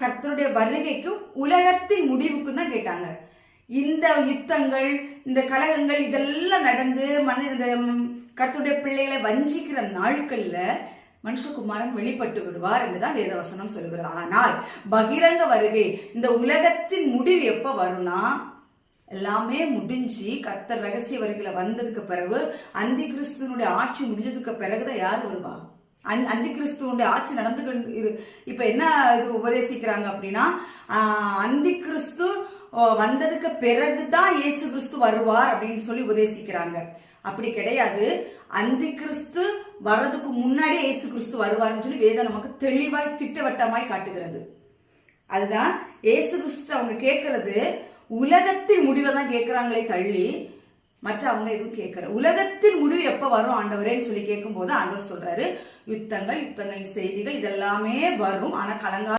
கர்த்தருடைய வருகைக்கும் உலகத்தின் முடிவுக்கும் தான் கேட்டாங்க. இந்த யுத்தங்கள், இந்த கலகங்கள் இதெல்லாம் நடந்து கர்த்தருடைய பிள்ளைகளை வஞ்சிக்கிற நாட்கள்ல மனுஷகுமாரன் வெளிப்பட்டு விடுவார் என்றுதான் வேதவசனம் சொல்கிறது. ஆனால் பகிரங்க வருகை, இந்த உலகத்தின் முடிவு எப்ப வரும்னா, எல்லாமே முடிஞ்சு கர்த்தர் ரகசிய வருகையில வந்ததுக்கு பிறகு, அந்தி கிறிஸ்துவனுடைய ஆட்சி முடிஞ்சதுக்கு பிறகுதான் யார் வருவா? அந்தி கிறிஸ்துவனுடைய ஆட்சி நடந்து இப்ப என்ன இது உபதேசிக்கிறாங்க அப்படின்னா, அந்தி கிறிஸ்து வந்ததுக்கு பிறகுதான் இயேசு கிறிஸ்து வருவார் அப்படின்னு சொல்லி உபதேசிக்கிறாங்க. அப்படி கிடையாது. அந்தி கிறிஸ்து வர்றதுக்கு முன்னாடியே இயேசு கிறிஸ்து வருவார்னு சொல்லி வேதம் நமக்கு தெளிவாய் திட்டவட்டமாய் காட்டுகிறது. அதுதான் இயேசு கிறிஸ்து அவங்க கேட்கறது உலகத்தின் முடிவை தான் கேட்கிறாங்களே தள்ளி மற்ற அவங்க எதுவும் கேட்கற. உலகத்தின் முடிவு எப்ப வரும் ஆண்டவரேன்னு சொல்லி கேட்கும் போது ஆண்டவர் சொல்றாரு, யுத்தங்கள், யுத்தங்களின் செய்திகள் இதெல்லாமே வரும், ஆனா கலங்கா